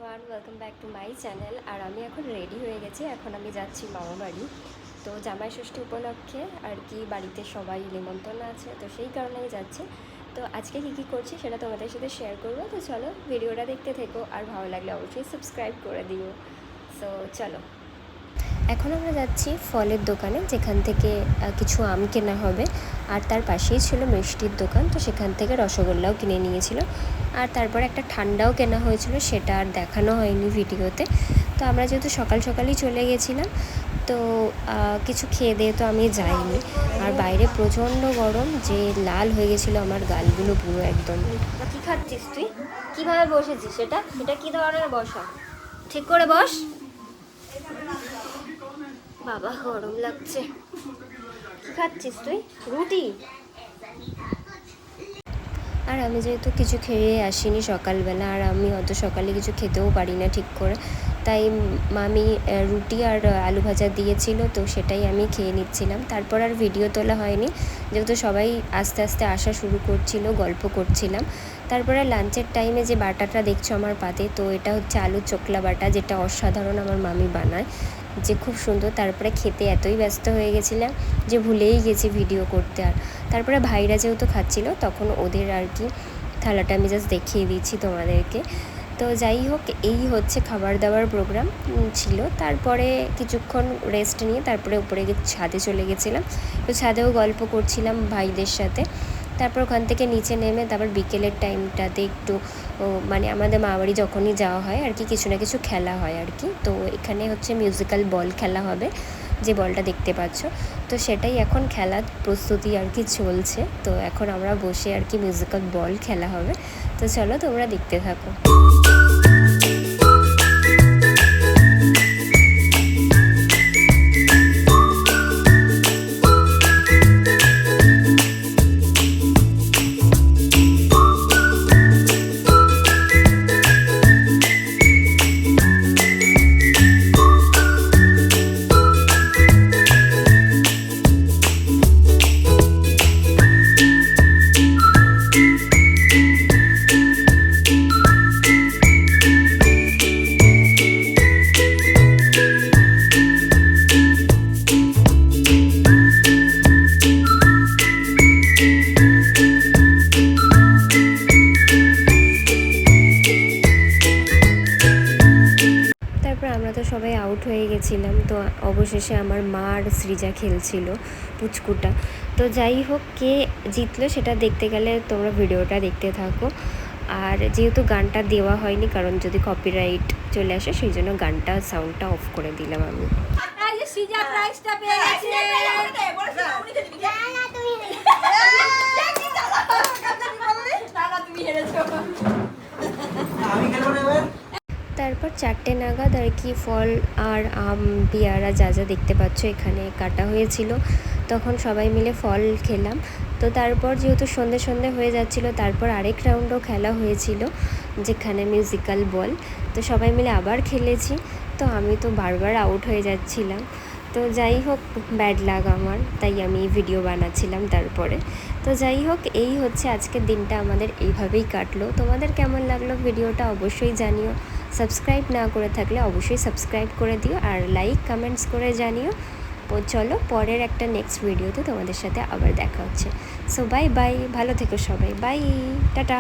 Everyone, welcome back to my channel. আর আমি এখন রেডি হয়ে গেছি। এখন আমি যাচ্ছি মামা বাড়ি। তো জামাই ষষ্ঠী উপলক্ষে আর কি বাড়িতে সবাই নিমন্ত্রণ আছে, তো সেই কারণে আমি যাচ্ছি। তো আজকে কী করছি সেটা তোমাদের সাথে শেয়ার করবো। তো চলো ভিডিওটা দেখতে থেকো, আর ভালো লাগলে অবশ্যই সাবস্ক্রাইব করে দিও। সো চলো, এখন আমরা যাচ্ছি ফলের দোকানে, যেখান থেকে কিছু আম কেনা হবে। আর তার পাশেই ছিল মিষ্টির দোকান, তো সেখান থেকে রসগোল্লাও কিনে নিয়েছিল। আর তারপর একটা ঠান্ডাও কেনা হয়েছিল, সেটা আর দেখানো হয়নি ভিডিওতে। তো আমরা যেহেতু সকাল সকালই চলে গেছিলাম, তো কিছু খেয়ে দিয়ে তো আমি যাইনি। আর বাইরে প্রচণ্ড গরম, যে লাল হয়ে গেছিলো আমার গালগুলো পুরো একদম। কী খাচ্ছিস তুই? কীভাবে বসেছিস? এটা কী ধরনের বসা? ঠিক করে বস। বাবা গরম লাগছে। কি খাচ্ছিস তুই? রুটি? আর আমি যেহেতু কিছু খেয়ে আসিনি সকালবেলা, আর আমি অত সকালে কিছু খেতেও পারি না ঠিক করে, তাই মামি রুটি আর আলু ভাজা দিয়েছিল, তো সেটাই আমি খেয়ে নিচ্ছিলাম। তারপর আর ভিডিও তোলা হয়নি, যেহেতু সবাই আস্তে আস্তে আসা শুরু করছিল, গল্প করছিলাম। তারপরে লাঞ্চের টাইমে যে বাটাটা দেখছো আমার পাতে, তো এটা হচ্ছে আলু চোকলা বাটা, যেটা অসাধারণ আমার মামি বানায়, যে খুব সুন্দর। তারপরে খেতে এতই ব্যস্ত হয়ে গেছিলাম যে ভুলেই গেছি ভিডিও করতে। আর তারপরে ভাইরা যেহেতু খাচ্ছিল, তখন ওদের আর কি থালাটা আমি জাস্ট দেখিয়ে দিচ্ছি তোমাদেরকে। তো যাই হোক, এই হচ্ছে খাবার দাবার প্রোগ্রাম ছিল। তারপরে কিছুক্ষণ রেস্ট নিয়ে তারপরে উপরে ছাদে চলে গেছিলাম। তো ছাদেও গল্প করছিলাম ভাইদের সাথে। তারপর ওখান থেকে নিচে নেমে তারপর বিকেলের টাইমটাতে একটু মানে আমাদের মামাবাড়ি যখনই যাওয়া হয় আর কি, কিছু না কিছু খেলা হয় আর কি। তো এখানে হচ্ছে মিউজিক্যাল বল খেলা হবে, যে বলটা দেখতে পাচ্ছ। তো সেটাই এখন খেলার প্রস্তুতি আর কি চলছে। তো এখন আমরা বসে আর কি মিউজিক্যাল বল খেলা হবে। তো চলো তোমরা দেখতে থাকো। আমরা তো সবাই আউট হয়ে গেছিলাম। তো অবশেষে আমার মা আর সৃজা খেলছিল পুচকুটা। তো যাই হোক, কে জিতলো সেটা দেখতে গেলে তোমরা ভিডিওটা দেখতে থাকো। আর যেহেতু গানটা দেওয়া হয়নি, কারণ যদি কপিরাইট চলে আসে, সেই জন্য গানটা সাউন্ডটা অফ করে দিলাম আমি। তারপর 4টে নাগাদ আর কি ফল আর আম, পেয়ারা যা যা দেখতে পাচ্ছ এখানে কাটা হয়েছিল, তখন সবাই মিলে ফল খেলাম। তো তারপর যেহেতু সন্ধে সন্ধে হয়ে যাচ্ছিলো, তারপর আরেক রাউন্ডও খেলা হয়েছিল, যেখানে মিউজিক্যাল বল। তো সবাই মিলে আবার খেলেছি। তো আমি তো বারবার আউট হয়ে যাচ্ছিলাম। তো যাই হোক, ব্যাড লাগ আমার, তাই আমি ভিডিও বানাচ্ছিলাম তারপরে। তো যাই হোক, এই হচ্ছে আজকের দিনটা আমাদের এইভাবেই কাটলো। তোমাদের কেমন লাগলো ভিডিওটা অবশ্যই জানিও। সাবস্ক্রাইব না করে থাকলে অবশ্যই সাবস্ক্রাইব করে দিও, আর লাইক কমেন্টস করে জানিও। চলো পরের একটা নেক্সট ভিডিওতে তোমাদের সাথে আবার দেখা হচ্ছে। সো বাই বাই, ভালো থেকো সবাই, বাই, টাটা।